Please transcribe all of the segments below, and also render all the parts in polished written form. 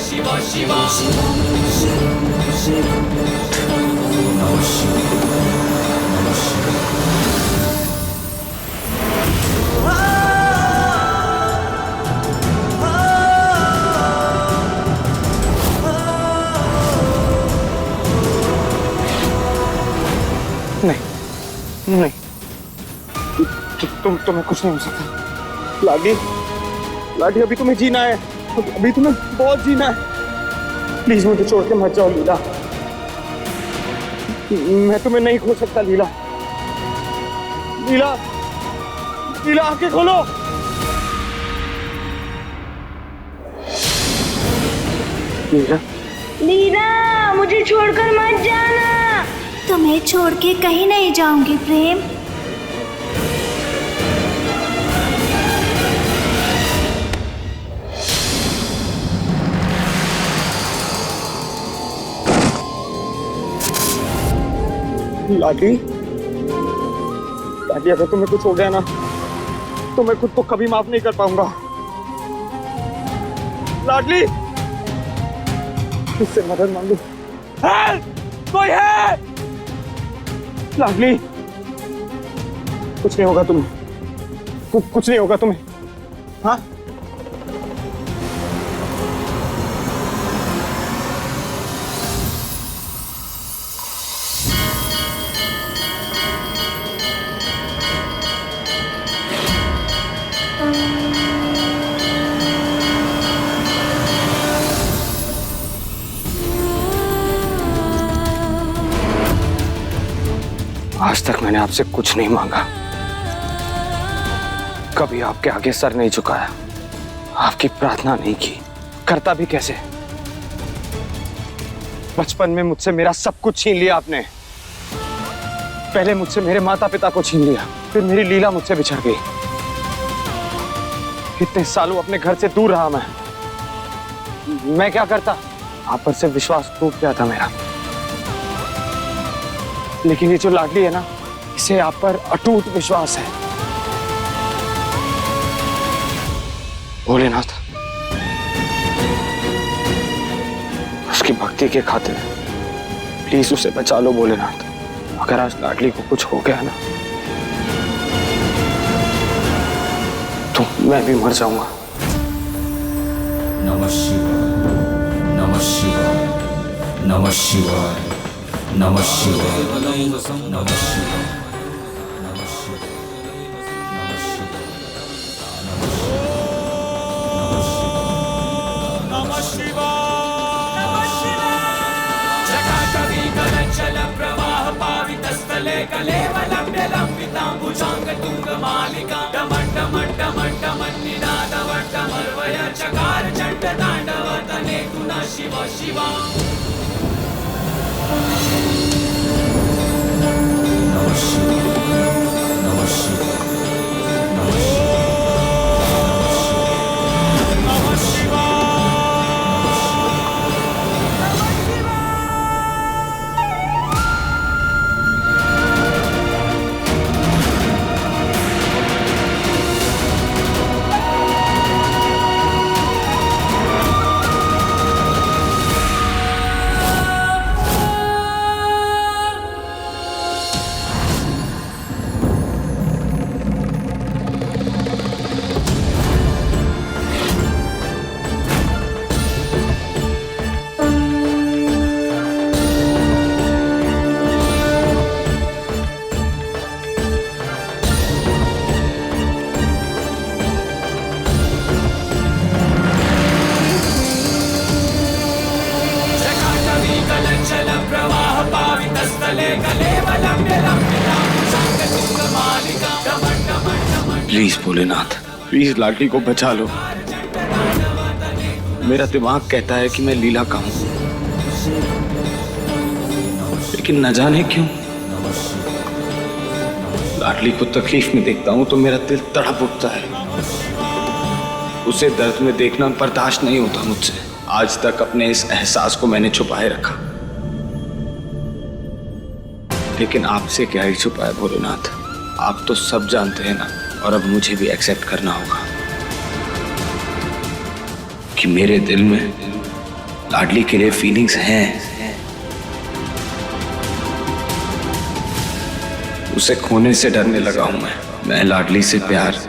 शिव शिव नमः नहीं, तुम्हें कुछ नहीं हो सकता। लाडी, लाडी, अभी तुम्हें जीना है, अभी तुम्हें बहुत जीना है। प्लीज मुझे छोड़ के मत जाओ लीला, मैं तुम्हें नहीं खो सकता। लीला, लीला, लीला, आंखें खोलो। लीला, लीला, मुझे छोड़कर मत जाना। तुम्हें छोड़ के कहीं नहीं जाऊंगी प्रेम। लाडी, लाडी, अगर तुम्हें कुछ हो गया ना तो मैं खुद को कभी माफ नहीं कर पाऊंगा। लाडली, इससे मदद मांगू। है? कोई है? लाडली, कुछ नहीं होगा तुम्हें, कुछ नहीं होगा तुम्हें। हाँ, आज तक मैंने आपसे कुछ नहीं मांगा, कभी आपके आगे सर नहीं झुकाया, आपकी प्रार्थना नहीं की, करता भी कैसे। बचपन में मुझसे मेरा सब कुछ छीन लिया आपने। पहले मुझसे मेरे माता पिता को छीन लिया, फिर मेरी लीला मुझसे बिछड़ गई। इतने सालों अपने घर से दूर रहा मैं क्या करता? आप पर से विश्वास टूट गया था मेरा। लेकिन ये जो लाडली है ना, इसे आप पर अटूट विश्वास है। भोलेनाथ, उसकी भक्ति के खातिर प्लीज उसे बचा लो भोलेनाथ। अगर आज लाडली को कुछ हो गया ना तो मैं भी मर जाऊंगा। नमः शिवाय, नमः शिवाय, नमः शिवाय, नमः शिवाय, नमः शिवाय, नमः शिवाय, नमः शिवाय, नमः शिवाय, नमः शिवाय। जटाटवी गलच्चल प्रवाह पावितस्थले कलेवलं लंबिताम्बुजांग तुंगमालिका डमड्डमड्डमड्डमन्निनादवड्डमर्वय चकार चण्ड ताण्डव तनेतु न शिव शिव। नमः शिवाय, नमः शिवाय, नमः शिवाय, नमः शिवाय। प्लीज भोलेनाथ, प्लीज लाडली को बचा लो। मेरा दिमाग कहता है कि मैं लीला का हूं, लेकिन न जाने क्यों लाडली को तकलीफ में देखता हूं तो मेरा दिल तड़प उठता है। उसे दर्द में देखना बर्दाश्त नहीं होता मुझसे। आज तक अपने इस एहसास को मैंने छुपाए रखा। लेकिन आपसे क्या ही छुपा है भोलेनाथ, आप तो सब जानते हैं ना। और अब मुझे भी एक्सेप्ट करना होगा कि मेरे दिल में लाडली के लिए फीलिंग्स हैं। उसे खोने से डरने लगा हूं मैं लाडली से प्यार।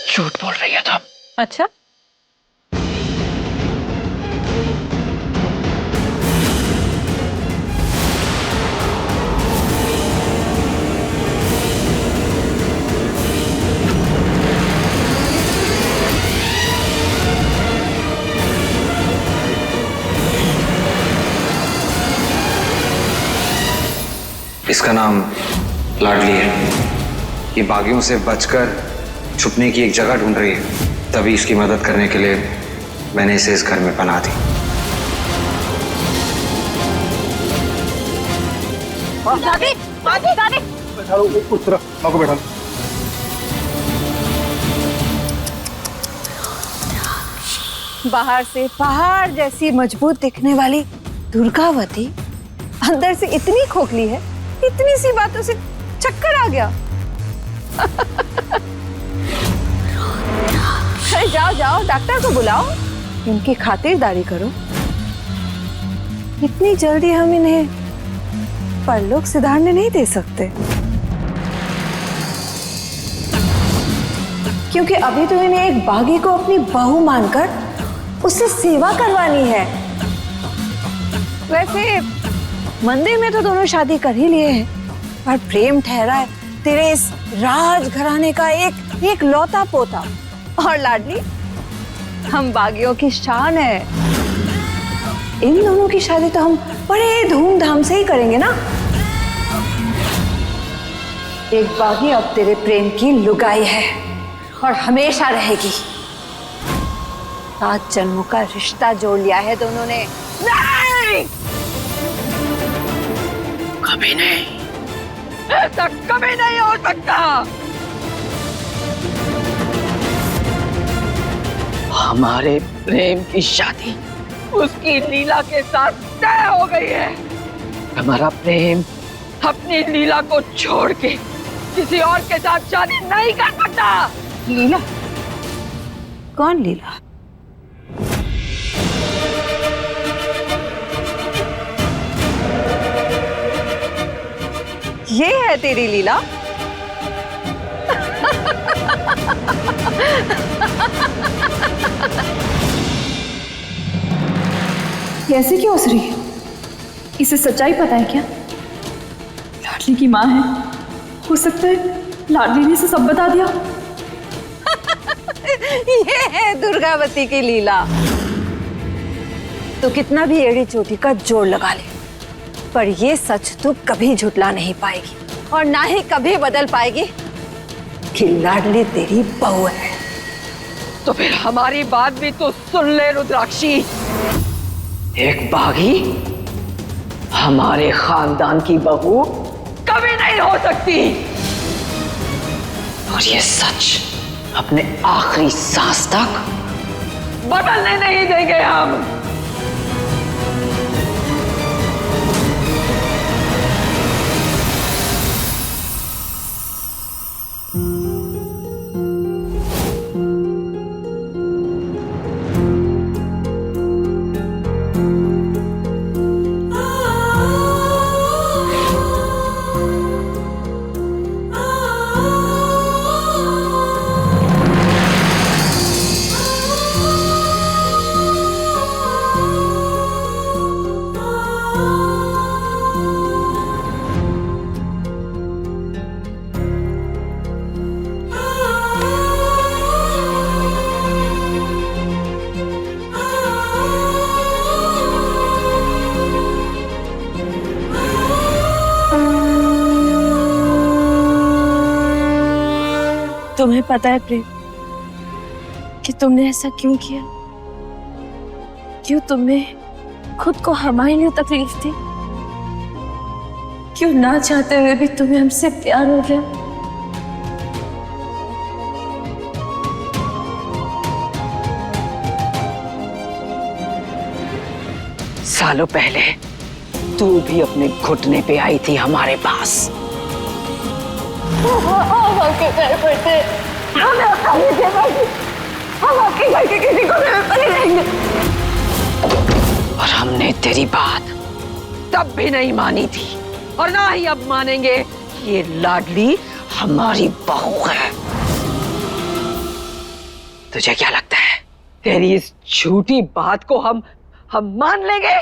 झूठ बोल रही है तुम। अच्छा, इसका नाम लाडली है। ये बागियों से बचकर छुपने की एक जगह ढूंढ रही है, तभी इसकी मदद करने के लिए मैंने इसे इस घर में पनाह दी। दादी, दादी, बैठा लो, उस तरफ माँ को बैठा लो। बाहर से पहाड़ जैसी मजबूत दिखने वाली दुर्गावती अंदर से इतनी खोखली है, इतनी सी बातों से चक्कर आ गया। अरे जाओ जाओ, डॉक्टर को बुलाओ, इनकी खातिरदारी करो। इतनी जल्दी हम इन्हें परलोक सिधारने नहीं दे सकते, क्योंकि अभी तो इन्हें एक बागी को अपनी बहू मानकर उससे सेवा करवानी है। वैसे मंदिर में तो दोनों शादी कर ही लिए हैं, पर प्रेम ठहरा है तेरे इस राजघराने का एक लौता पोता। और लाडली हम बागियों की शान है। इन दोनों की शादी तो हम बड़े धूमधाम से ही करेंगे ना। एक बागी अब तेरे प्रेम की लुगाई है और हमेशा रहेगी। 7 जन्मों का रिश्ता जोड़ लिया है दोनों ने। नहीं, कभी नहीं, ऐसा कभी नहीं हो सकता। हमारे प्रेम की शादी उसकी लीला के साथ तय हो गई है। हमारा प्रेम अपनी लीला को छोड़ के किसी और के साथ शादी नहीं कर सकता। लीला? कौन लीला? ये है तेरी लीला? ऐसे क्यों हंस रही है? इसे सच्चाई पता है क्या? लाडली की माँ है, हो सकता है लाडली ने इसे सब बता दिया। ये है दुर्गावती की लीला। तो कितना भी एड़ी चोटी का जोड़ लगा ले, पर ये सच तू कभी झुटला नहीं पाएगी और ना ही कभी बदल पाएगी कि लाडली तेरी बहू है। तो फिर हमारी बात भी तो सुन ले रुद्राक्षी। एक बागी हमारे खानदान की बहू कभी नहीं हो सकती, और ये सच अपने आखिरी सांस तक बदलने नहीं देंगे हम। तुम्हें पता है प्रेम कि तुमने ऐसा क्यों किया? क्यों तुम्हें खुद को हमारे लिए तकलीफ थी? क्यों ना चाहते हुए भी तुम्हें हमसे प्यार हो गया? सालों पहले तू भी अपने घुटने पे आई थी हमारे पास। हम आपके घर पर थे, हमें आसानी से हम आपके घर के किसी कोने में पड़े रहेंगे। और हमने तेरी बात तब भी नहीं मानी थी और ना ही अब मानेंगे कि ये लाडली हमारी बहू है। तुझे क्या लगता है तेरी इस झूठी बात को हम मान लेंगे?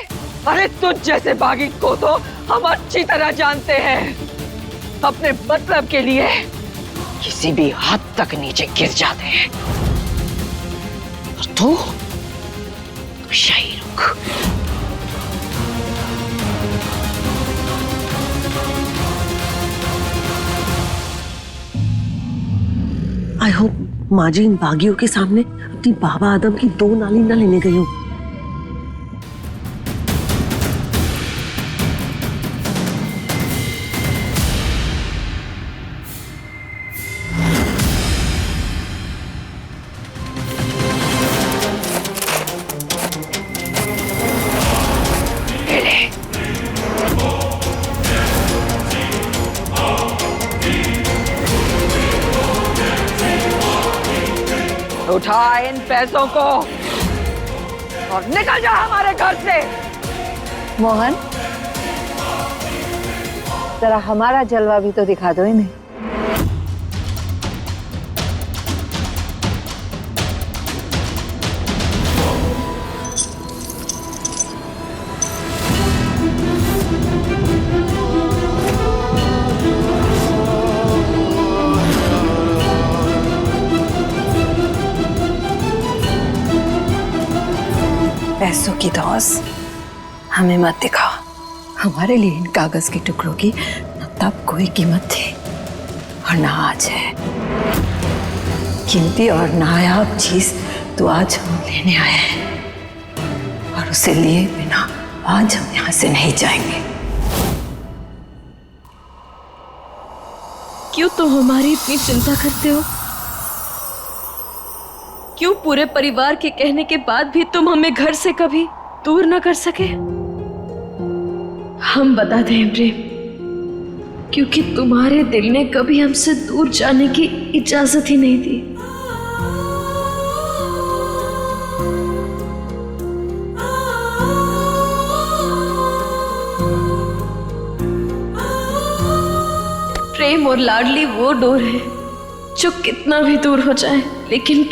अरे तुझ जैसे बागी को तो हम अच्छी तरह जानते हैं, अपने मतलब के लिए किसी भी हद तक नीचे गिर जाते हैं। और तू यहीं रुक। आई होप माँ जी इन बागियों के सामने अपनी बाबा आदम की 2 नाली न लेने गई हो। उठा इन पैसों को और निकल जा हमारे घर से। मोहन, जरा हमारा जलवा भी तो दिखा दो इन्हें। पैसों की धौस हमें मत दिखाओ। हमारे लिए इन कागज के टुकड़ों की न तब कोई कीमत थी और न आज है। कीमती और नायाब चीज तो आज हम लेने आए हैं और उसे लिए बिना आज हम यहाँ से नहीं जाएंगे। क्यों तुम हमारी इतनी चिंता करते हो? क्यों पूरे परिवार के कहने के बाद भी तुम हमें घर से कभी दूर न कर सके? हम बता दें प्रेम, क्योंकि तुम्हारे दिल ने कभी हमसे दूर जाने की इजाजत ही नहीं दी। प्रेम और लाडली वो डोर है जो कितना भी दूर हो जाए, लेकिन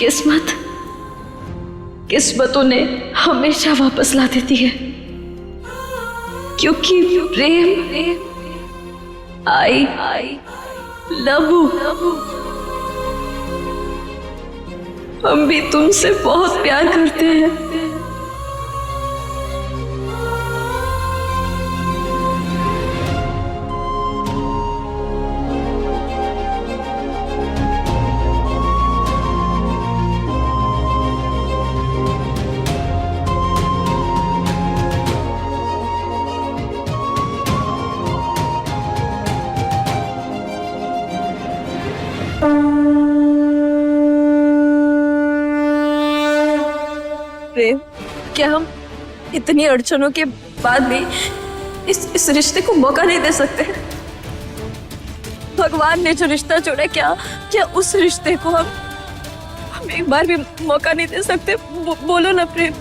किस्मतों ने हमेशा वापस ला देती है। क्योंकि प्रेम आई लव यू। हम भी तुमसे बहुत प्यार करते हैं। प्रेम, क्या हम इतनी अड़चनों के बाद भी इस रिश्ते को मौका नहीं दे सकते? भगवान ने जो रिश्ता जोड़ा, क्या उस रिश्ते को हम एक बार भी मौका नहीं दे सकते? बोलो ना प्रेम।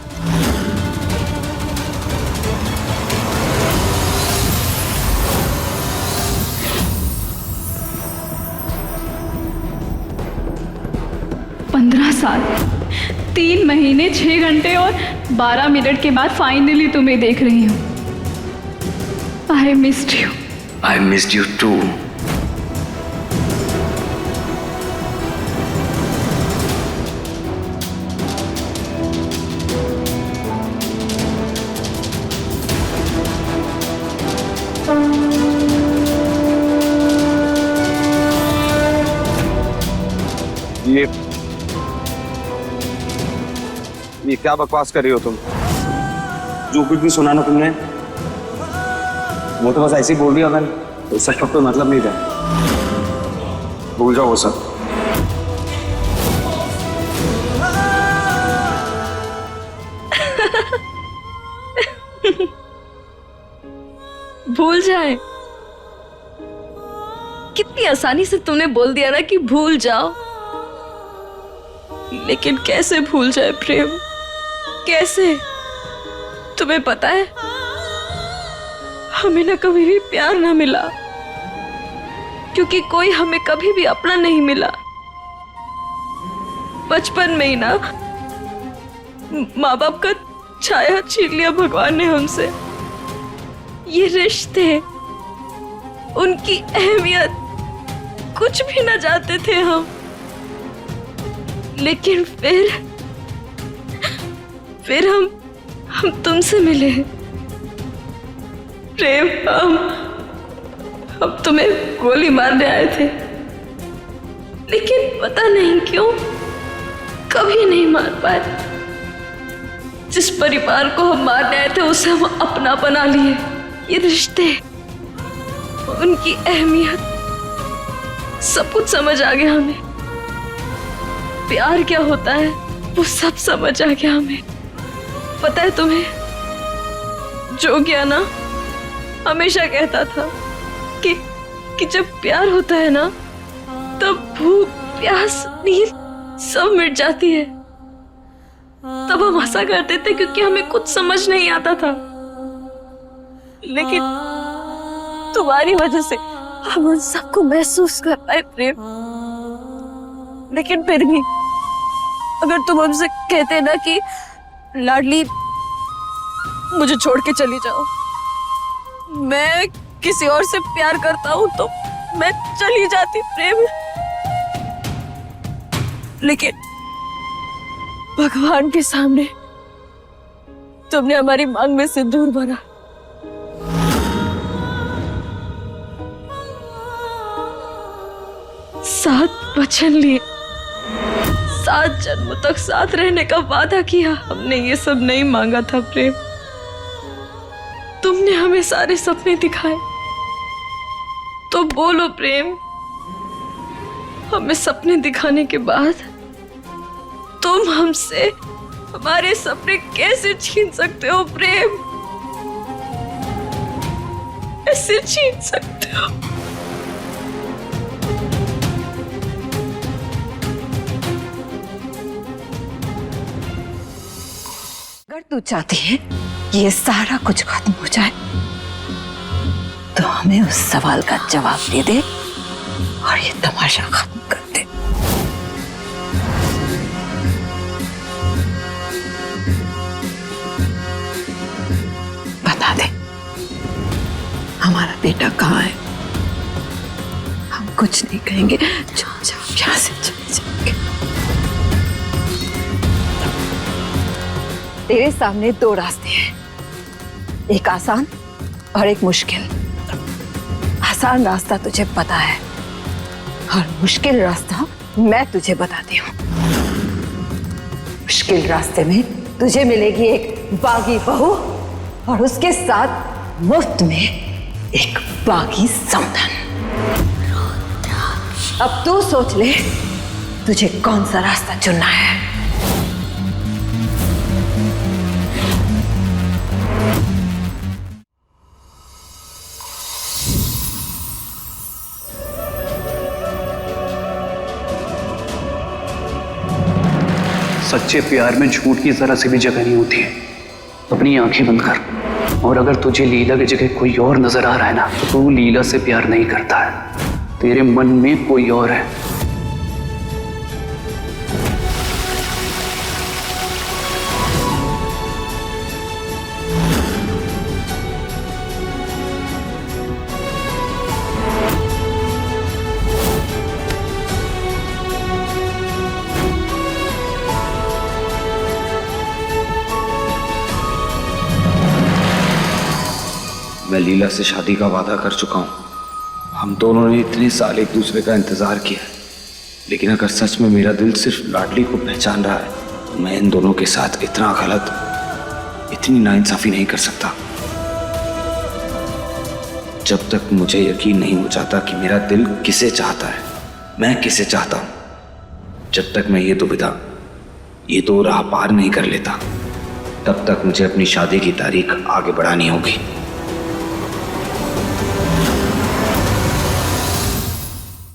साल 3 महीने 6 घंटे और 12 मिनट के बाद फाइनली तुम्हें देख रही हूँ। I missed you. I missed you too. ये क्या बकवास कर रही हो तुम? जो कुछ भी सुना ना तुमने, वो तो बस ऐसे ही बोल रही हो। अगर तो सच तो मतलब नहीं था। भूल जाओ वो सब। भूल जाए? कितनी आसानी से तुमने बोल दिया ना कि भूल जाओ। लेकिन कैसे भूल जाए प्रेम? कैसे? तुम्हें पता है, हमें ना कभी भी प्यार ना मिला, क्योंकि कोई हमें कभी भी अपना नहीं मिला। बचपन में ही ना माँ बाप का छाया छीन लिया भगवान ने हमसे। ये रिश्ते, उनकी अहमियत कुछ भी ना जानते थे हम। लेकिन फिर हम तुमसे मिले प्रेम। हम तुम्हें गोली मारने आए थे, लेकिन पता नहीं क्यों कभी नहीं मार पाए। जिस परिवार को हम मारने आए थे उसे हम अपना बना लिए। ये रिश्ते, उनकी अहमियत, सब कुछ समझ आ गया हमें। प्यार क्या होता है वो सब समझ आ गया हमें। पता है तुम्हें, जोगिया ना हमेशा कहता था कि जब प्यार होता है ना, तब भूख, प्यास, नींद सब मिट जाती है। तब हम हंसा करते थे क्योंकि हमें कुछ समझ नहीं आता था। लेकिन तुम्हारी वजह से हम उन सबको महसूस कर पाए प्रेम। लेकिन फिर भी अगर तुम हमसे कहते ना कि लाडली मुझे छोड़ के चली जाओ, मैं किसी और से प्यार करता हूं, तो मैं चली जाती प्रेम। लेकिन भगवान के सामने तुमने हमारी मांग में सिंदूर भरा। सात वचन लिए, 7 जन्मों तक साथ रहने का वादा किया। हमने ये सब नहीं मांगा था प्रेम। तुमने हमें सारे सपने दिखाए। तो बोलो प्रेम, हमें सपने दिखाने के बाद तुम हमसे हमारे सपने कैसे छीन सकते हो प्रेम? कैसे छीन सकते हो? अगर तू चाहती है कि ये सारा कुछ खत्म हो जाए, तो हमें उस सवाल का जवाब दे दे और ये तमाशा खत्म कर दे। बता दे, हमारा बेटा कहाँ है? हम कुछ नहीं कहेंगे, चुपचाप यहाँ से चले जाएंगे। तेरे सामने 2 रास्ते हैं, एक आसान और एक मुश्किल। आसान रास्ता तुझे पता है और मुश्किल रास्ता मैं तुझे बताती हूँ। मुश्किल रास्ते में तुझे मिलेगी एक बागी बहू और उसके साथ मुफ्त में एक बागी समधन। अब तू सोच ले तुझे कौन सा रास्ता चुनना है। सच्चे प्यार में झूठ की जरा सी भी जगह नहीं होती है। अपनी आंखें बंद कर, और अगर तुझे लीला की जगह कोई और नजर आ रहा है ना, तो तू लीला से प्यार नहीं करता है। तेरे मन में कोई और है। मैं लीला से शादी का वादा कर चुका हूं। हम दोनों ने इतने साल एक दूसरे का इंतजार किया, लेकिन अगर सच में मेरा दिल सिर्फ लाडली को पहचान रहा है तो मैं इन दोनों के साथ इतना गलत, इतनी नाइंसाफी नहीं कर सकता। जब तक मुझे यकीन नहीं हो जाता कि मेरा दिल किसे चाहता है, मैं किसे चाहता हूं, जब तक मैं ये दुविधा, ये दो राह पार नहीं कर लेता, तब तक मुझे अपनी शादी की तारीख आगे बढ़ानी होगी।